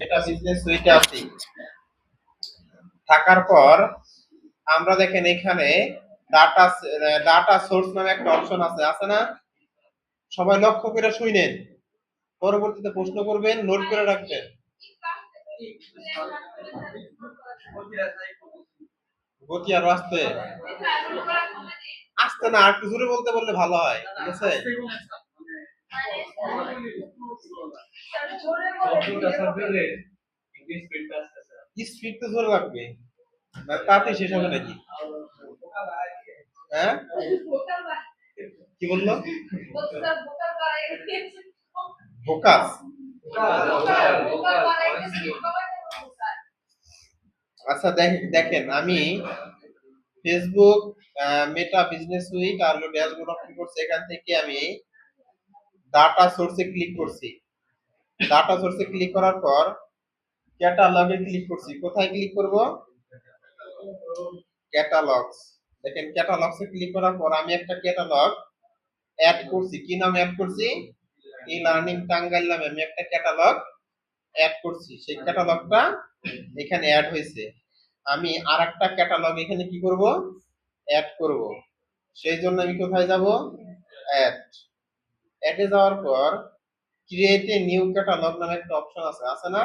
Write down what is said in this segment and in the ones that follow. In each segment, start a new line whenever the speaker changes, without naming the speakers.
এটা বিজনেস সুইটে আছি। থাকার পর আমরা দেখেন এখানে ডাটা সোর্স নামে একটা অপশন আছে না? সবাই লক্ষ্য করে শুনেন, পরবর্তীতে প্রশ্ন করবেন, নোট করে রাখবেন। গতি আরো আসতে আসতে না, আর একটু জোরে বলতে বললে ভালো হয়, ঠিক আছে? স্পিড তো জোরে লাগবে, তাতে শেষ হবে নাকি? হ্যাঁ, কি বললো? ফোকাস। আচ্ছা দেখেন, আমি ফেসবুক মেটা বিজনেস সুইট আর ড্যাশবোর্ড ওপেন করছি। এখান থেকে আমি ডাটা সোর্সে ক্লিক করছি। ডাটা সোর্সে ক্লিক করার পর ক্যাটালগে ক্লিক করছি। কোথায় ক্লিক করব? ক্যাটালগস। দেখেন ক্যাটালগসে ক্লিক করার পর আমি একটা ক্যাটালগ অ্যাড করছি। কি নাম অ্যাড করছি? ই লার্নিং টাঙ্গাইল নামে আমি একটা ক্যাটালগ অ্যাড করছি। সেই ক্যাটালগটা এখানে অ্যাড হয়েছে। আমি আরেকটা ক্যাটালগ এখানে কি করব? অ্যাড করব। সেই জন্য আমি কোথায় যাব? অ্যাড। অ্যাডে যাওয়ার পর ক্রিয়েট এ নিউ ক্যাটালগ নামে একটা অপশন আছে না?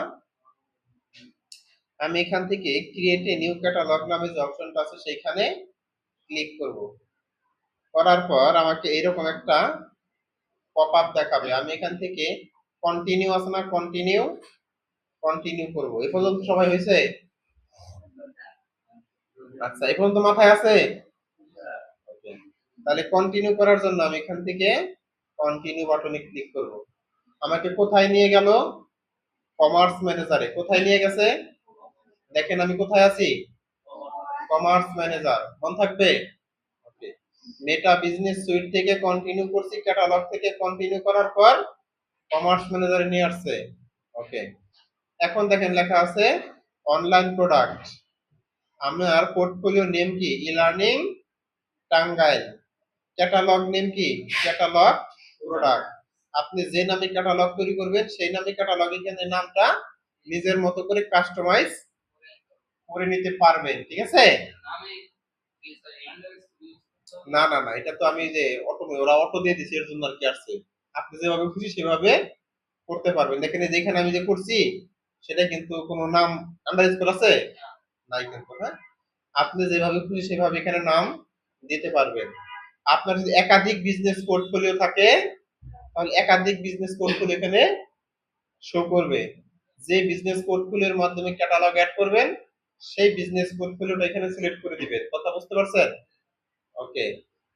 আমি এখান থেকে ক্রিয়েট এ নিউ ক্যাটালগ নামে যে অপশনটা আছে সেখানে ক্লিক করব। করার পর আমাকে এরকম একটা পপ আপ দেখাবে। আমি এখান থেকে কন্টিনিউ আছে না, কন্টিনিউ করব। এই পর্যন্ত সবাই হয়েছে? আচ্ছা, এই পর্যন্ত মাথায় আছে? ওকে, তাহলে কন্টিনিউ করার জন্য আমি এখান থেকে কন্টিনিউ বাটনে ক্লিক করব। আমাকে কোথায় নিয়ে গেল? কমার্স ম্যানেজারে। কোথায় নিয়ে গেছে? দেখেন আমি কোথায় আছি? Commerce manager. মন থাকবে? ওকে, মেটা বিজনেস সুইট থেকে কন্টিনিউ করছি, ক্যাটালগ থেকে কন্টিনিউ করার পর কমার্স ম্যানেজারে নিয়ে আসছে। ওকে, এখন দেখেন লেখা আছে অনলাইন প্রোডাক্ট। আমার পোর্টফোলিও নেম কি? E learning Tangail. Catalogue name কি? Catalogue product. আপনি যে নামে ক্যাটালগ তৈরি করবেন সেই নামে ক্যাটালগ এখানে নামটা নিজের মতো করে কাস্টমাইজ করে নিতে পারবেন, ঠিক আছে? না না না, এটা তো আমি যে ওরা অটো দিয়ে দিছি এর জন্য আর কি আসছে। আপনি যেভাবে খুশি সেভাবে করতে পারবেন। দেখেন যেখানে আমি যে করছি সেটা কিন্তু কোনো নাম আন্ডারস্কোর আছে নাই কিন্তু। হ্যাঁ, আপনি যেভাবে খুশি সেভাবে এখানে নাম দিতে পারবেন। আপনার যদি একাধিক বিজনেস পোর্টফোলিও থাকে তাহলে একাধিক বিজনেস পোর্টফোলিও এখানে শো করবে। যে বিজনেস পোর্টফোলিওর মাধ্যমে ক্যাটালগ অ্যাড করবেন সেই বিজনেস পোর্টফোলিওটা এখানে সিলেক্ট করে দিবেন। কথা বুঝতে পারছেন? ওকে,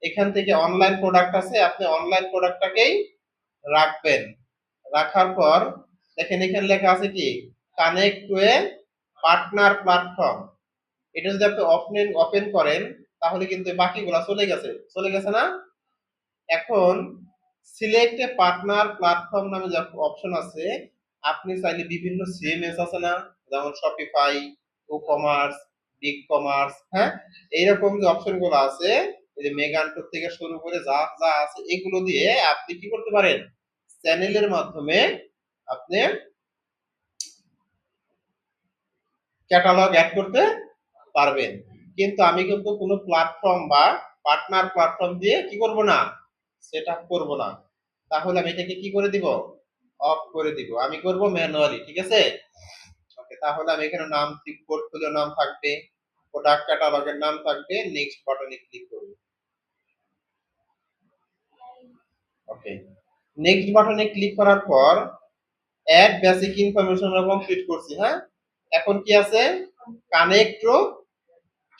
এখান থেকে অনলাইন প্রোডাক্ট আছে, আপনি অনলাইন প্রোডাক্টটাকেই রাখবেন। রাখার পর দেখেন এখানে লেখা আছে কি? Connect to a partner platform. এটা যদি আপনি ওপেন করেন তাহলে কিন্তু বাকিগুলা চলে গেছে না? এখন সিলেক্ট এ পার্টনার প্ল্যাটফর্ম নামে যে অপশন আছে, আপনি চাইলে বিভিন্ন সিএমএস আছে না, যেমন শপিফাই, ও কমার্স, বিগ কমার্স, হ্যাঁ, এইরকম যে অপশন গুলো আছে, এই যে মেগান্টোর থেকে শুরু করে যা যা আছে এগুলো দিয়ে আপনি কি করতে পারেন? চ্যানেলের মাধ্যমে আপনি ক্যাটালগ অ্যাড করতে পারবেন। কিন্তু আমি কিন্তু কোনো প্ল্যাটফর্ম বা পার্টনার প্ল্যাটফর্ম দিয়ে কি করব না? সেট আপ করব না। তাহলে আমি এটাকে কি করে দিব? অফ করে দিব। আমি করব ম্যানুয়ালি, ঠিক আছে? ওকে, তাহলে আমি এখানে নাম, পোর্টফোলিও নাম থাকবে, প্রোডাক্ট ক্যাটালগের নাম থাকবে, নেক্সট বাটনে ক্লিক করব। ওকে, নেক্সট বাটনে ক্লিক করার পর অ্যাড বেসিক ইনফরমেশন কমপ্লিট করছি। হ্যাঁ, এখন কি আছে? কানেক্ট টু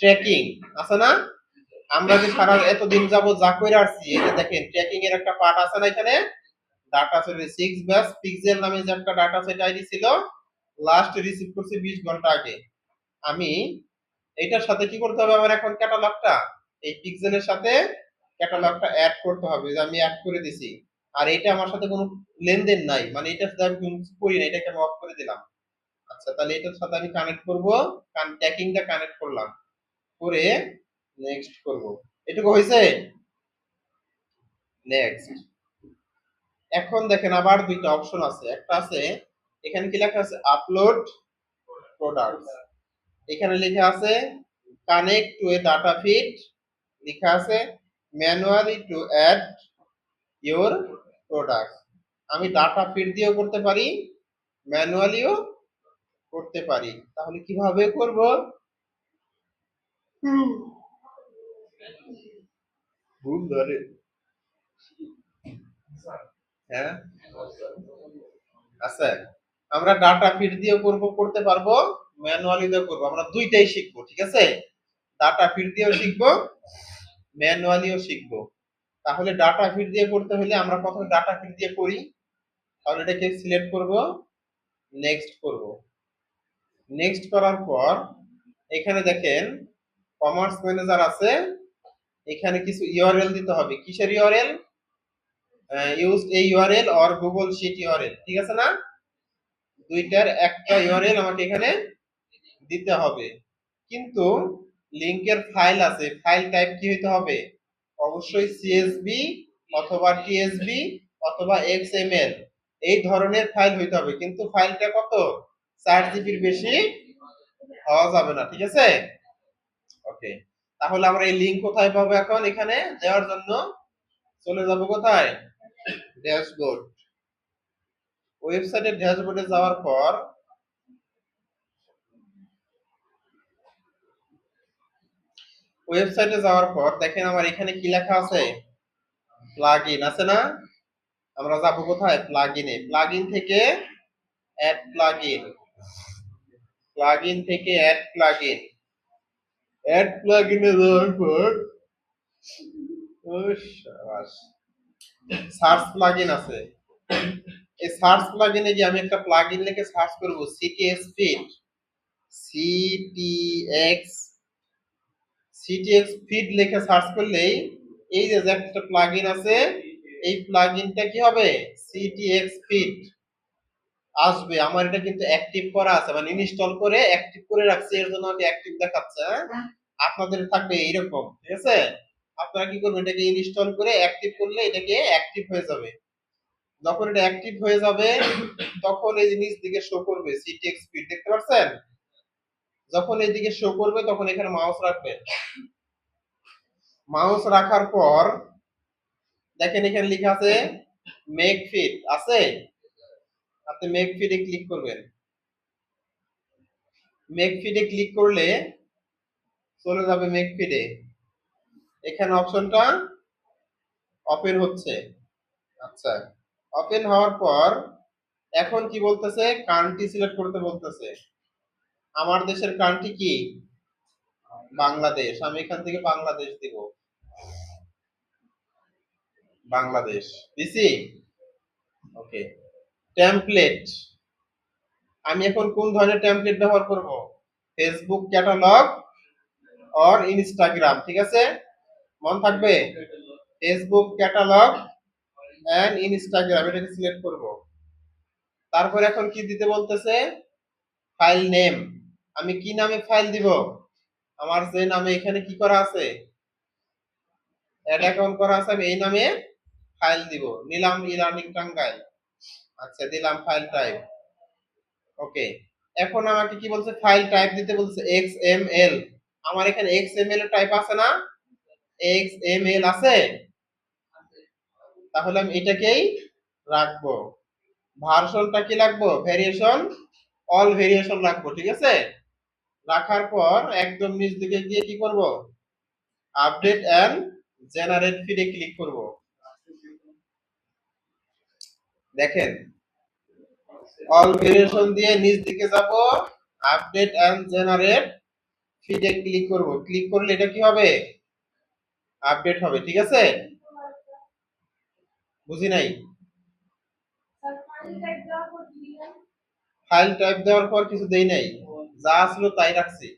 ট্র্যাকিং আছে না? আমরা যে সারা এতদিন যাবত যা কইরা আসছি, এই যে দেখেন ট্র্যাকিং এর একটা পার্ট আছে না এখানে? ডাটা সেট 6 ব্যাস পিক্সেল নামে যে একটা ডাটা সেট আইডি ছিল, লাস্ট রিসিভ করছি 20 ঘন্টা আগে। আমি এইটার সাথে কি করতে হবে? আমার এখন ক্যাটালগটা এই পিক্সেলের সাথে ক্যাটালগটা অ্যাড করতে হবে, যে আমি অ্যাড করে দিছি। আর এটা আমার সাথে কোনো লেনদেন নাই, মানে এটার সাথে আমি কোনো কিছু করি না, এটাকে আমি অফ করে দিলাম। আচ্ছা, তাহলে এটার সাথে আমি কানেক্ট করব, ট্র্যাকিংটা কানেক্ট করলাম, করে নেক্সট করব। এটুকু হয়েছে? নেক্সট। এখন দেখেন আবার দুইটা অপশন আছে, একটা আছে এখানে কি লেখা আছে আপলোড প্রোডাক্ট, এখানে লেখা আছে connect to a data feed, লেখা আছে manually to add your product. আমি ডাটা ফিড দিয়েও করতে পারি, ম্যানুয়ালিও করতে পারি। তাহলে কিভাবে করব? ঘুম ধরে। হ্যাঁ, আচ্ছা, আমরা ডাটা ফিড দিয়েও করতে পারবো, ম্যানুয়ালি দিয়েও করবো, আমরা দুইটাই শিখবো, ঠিক আছে? ডাটা ফিড দিয়েও শিখবো, ম্যানুয়ালিও শিখবো। তাহলে ডাটা ফিড দিয়ে করতে হলে আমরা প্রথমে ডাটা ফিড দিয়ে করি। তাহলে এটাকে সিলেক্ট করব, নেক্সট করব। নেক্সট করার পর এখানে দেখেন কমার্স ম্যানেজার আছে, এখানে কিছু ইউআরএল দিতে হবে। কিসের URL? Use a URL or Google sheet URL, ঠিক আছে না? দুইটার একটা ইউআরএল আমাকে এখানে দিতে হবে। কিন্তু লিংকের ফাইল আছে, ফাইল টাইপ কি হইতে হবে? অবশ্যই সিএসভি অথবা টিএসভি অথবা এক্সএমএল এই ধরনের ফাইল হইতে হবে, কিন্তু ফাইলটা কত? 4 জিবির বেশি হওয়া যাবে না, ঠিক আছে? ওকে, তাহলে আমরা এই লিংক কোথায় পাবো? এখন এখানে দেওয়ার জন্য চলে যাব কোথায়? ড্যাশবোর্ড। ওয়েবসাইটের ড্যাশবোর্ডে যাওয়ার পর দেখেন আমার এখানে কি লেখা আছে? প্লাগইন আছে না? আমরা যাবো কোথায়? প্লাগইনে। প্লাগইন থেকে অ্যাড প্লাগইন, প্লাগইন থেকে অ্যাড প্লাগইন, অ্যাড প্লাগইনে যাওয়ার পর সার্চ প্লাগইন আছে। এই সার্চ প্লাগইনে গিয়ে আমি একটা প্লাগইন লিখে সার্চ করব, সিটিএক্স ফিড, সিটিএক্স সিটিএক্স ফিড লিখে সার্চ করলেই এই যে একটা প্লাগইন আছে, এই প্লাগইনটা কি হবে? সিটিএক্স ফিড আসবে। আমার এটা কিন্তু অ্যাক্টিভ করা আছে, মানে ইনস্টল করে অ্যাক্টিভ করে রাখছি, এর জন্য আমাকে অ্যাক্টিভ দেখাচ্ছে। আপনাদের থাকবে এইরকম, ঠিক আছে? আপনারা কি করবেন? এটাকে ইনস্টল করে অ্যাক্টিভ করলে এটাকে অ্যাক্টিভ হয়ে যাবে। যখন এটা অ্যাক্টিভ হয়ে যাবে তখন এই জিনিস দিকে শো করবে সিটিএক্স ফিড, দেখতে পাচ্ছেন? যখন এইদিকে শো করবে তখন এখানে মাউস রাখবেন। মাউস রাখার পর দেখেন এখানে লেখা আছে মেক ফিড আছে, আপনি মেক ফিডে ক্লিক করবেন। মেক ফিডে ক্লিক করলে চলে যাবে মেক ফিডে, এখানে অপশনটা ওপেন হচ্ছে। আচ্ছা, ওপেন হওয়ার পর এখন কি বলতেছে? কান্ট্রি সিলেক্ট করতে বলতেছে। আমার দেশের কান্ট্রি কি? বাংলাদেশ। আমি এখান থেকে বাংলাদেশ দিব, বাংলাদেশ দিছি। ওকে, টেমপ্লেট, আমি এখন কোন ধরনের টেমপ্লেট ব্যবহার করব? ফেসবুক ক্যাটালগ অর ইনস্টাগ্রাম, ঠিক আছে? মন থাকবে? ফেসবুক ক্যাটালগ এন্ড ইনস্টাগ্রাম, এটাকে সিলেক্ট করব। তারপর এখন কি দিতে বলতেছে? ফাইল নেম, আমি কি নামে ফাইল দিব? আমার যে নামে এখানে কি করা আছে, অ্যাড অ্যাকাউন্ট করা আছে, আমি এই নামে ফাইল দিব। নিলাম ই-লার্নিং টাঙ্গাইল। আচ্ছা, দিলাম ফাইল টাইপ। ওকে, এখন আমাকে কি বলছে? ফাইল টাইপ দিতে বলছে এক্সএমএল। আমার এখানে এক্সএমএল এর টাইপ আছে না? এক্সএমএল আছে, তাহলে আমি এটাকেই রাখবো। ভার্সনটা কি রাখবো? ভেরিয়েশন, অল ভেরিয়েশন রাখবো, ঠিক আছে? রাখার পর একদম নিচ দিকে গিয়ে কি করব? আপডেট এন্ড জেনারেট ফিডে ক্লিক করব। দেখেন অল ভেরিয়েশন দিয়ে নিচ দিকে যাব, আপডেট এন্ড জেনারেট ফিডে ক্লিক করব। ক্লিক করলে এটা কি হবে? আপডেট হবে, ঠিক আছে? বুঝি নাই। ফাইল টাইপ দেওয়ার পর কিছু দেই নাই, যা আসলো তাই রাখছি,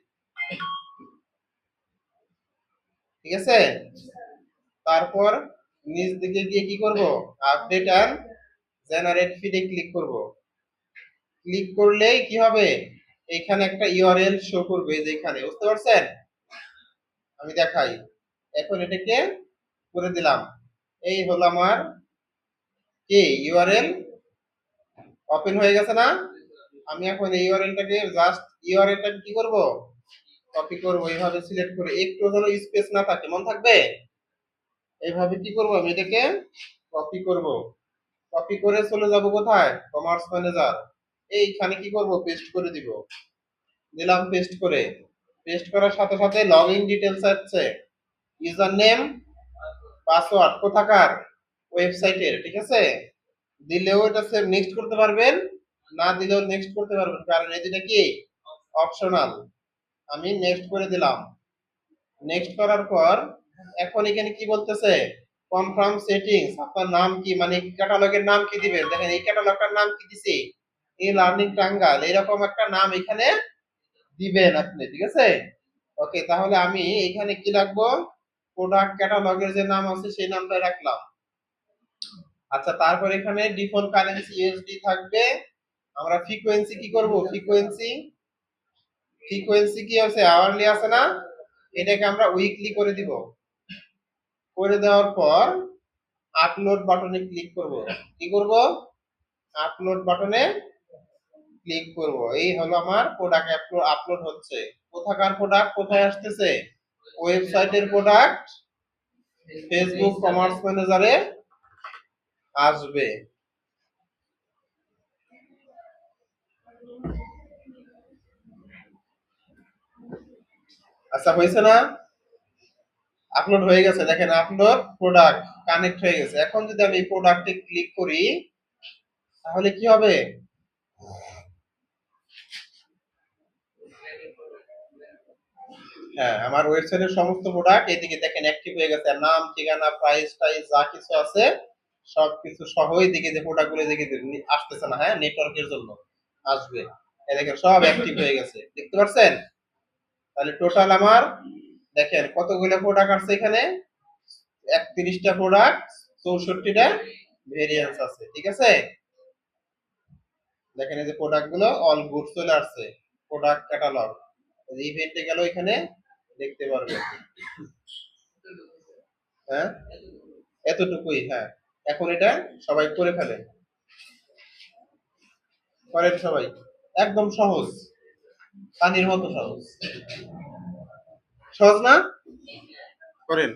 ঠিক আছে? তারপর নিচ দিকে গিয়ে কি করব? আপডেট এন্ড জেনারেট ফিডে ক্লিক করব। ক্লিক করলেই কি হবে? এখানে একটা ইউআরএল শো করবে, যে এখানে, বুঝতে পারছেন? আমি দেখাই, এখন এটাকে করে দিলাম। এই হলো আমার কি ইউআরএল ওপেন হয়ে গেছে না? আমি এখন এই ইউআরএলটাকে জাস্ট ইউআরএলটাকে কি করব, কপি করব, এইভাবে সিলেক্ট করে একটু যেন স্পেস না থাকে, মন থাকবে। এইভাবে কি করব, আমি এটাকে কপি করব, কপি করে চলে যাব কোথায়, কমার্স ম্যানেজার। এইখানে কি করব, পেস্ট করে দিব, দিলাম পেস্ট করে। পেস্ট করার সাথে সাথে লগইন ডিটেইলস আসছে, ইউজার নেম, পাসওয়ার্ড কোথাকার, ওয়েবসাইটের, ঠিক আছে। দিলেও এটা সেভ নেক্সট করতে পারবেন, না দিলেও নেক্সট করতে পারবেন, কারণ এটা কি অপশনাল। আমি নেক্সট করে দিলাম। নেক্সট করার পর এখন এখানে কি বলতেছে, কনফার্ম সেটিংস, আপনার নাম কি, মানে ক্যাটালগের নাম কি দিবেন, দেখেন এই ক্যাটালগটার নাম কি দিছি, এই লার্নিং টাঙ্গাল, এরকম একটা নাম এখানে দিবেন আপনি, ঠিক আছে। ওকে, তাহলে আমি এখানে কি রাখবো, প্রোডাক্ট ক্যাটালগের যে নাম আছে সেই নামটা রাখলাম। আচ্ছা, তারপর এখানে ডিফল্ট কারেন্সি ইউএসডি থাকবে। আমরা ফ্রিকোয়েন্সি কি করব, ফ্রিকোয়েন্সি, ফ্রিকোয়েন্সি কি আছে, আওয়ারলি আছে না, এটাকে আমরা উইকলি করে দিব। করে দেওয়ার পর আপলোড বাটনে ক্লিক করব। কি করব, আপলোড বাটনে ক্লিক করব। এই হলো আমার প্রোডাক্ট আপলোড হচ্ছে। কোথাকার প্রোডাক্ট, কোথায় আসতেছে, ওয়েবসাইটের প্রোডাক্ট ফেসবুক কমার্স ম্যানেজারে আসবে। আচ্ছা, হয়েছে না, আপলোড হয়ে গেছে, দেখেন আপলোড প্রোডাক্ট কানেক্ট হয়ে গেছে। এখন যদি আমি এই প্রোডাক্টে ক্লিক করি তাহলে কি হবে, হ্যাঁ, আমার ওয়েবসাইটের সমস্ত প্রোডাক্ট এদিকে দেখেন অ্যাক্টিভ হয়ে গেছে, নাম, ঠিকানা, প্রাইস টাইস যা কিছু আছে সবকিছু সহ এদিকে যে প্রোডাক্ট গুলো এদিকে আসতেছে না, হ্যাঁ, নেটওয়ার্কের জন্য আসবে। এই দেখেন সব অ্যাক্টিভ হয়ে গেছে, দেখতে পাচ্ছেন। তাহলে টোটাল আমার দেখেন কতগুলো প্রোডাক্ট আছে এখানে, 31টা প্রোডাক্ট, 64টা ভেরিয়েন্স আছে, ঠিক আছে। দেখেন এই যে প্রোডাক্ট গুলো অল গুড চলে আসছে, প্রোডাক্ট ক্যাটালগ ইভেন্টে গেল, এখানে দেখতে পারবেন। হ্যাঁ, এতটুকুই, হ্যাঁ। এখন এটা সবাই করে ফেলে, করেন সবাই, একদম সহজ, পানির মতো সহজ, সহজ না, করেন।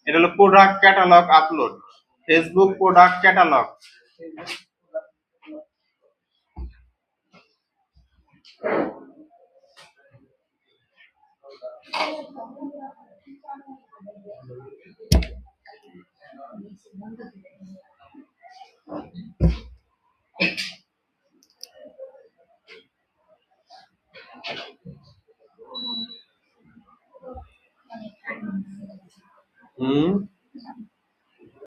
এটা হলো product catalogue upload, Facebook product catalogue. হুম।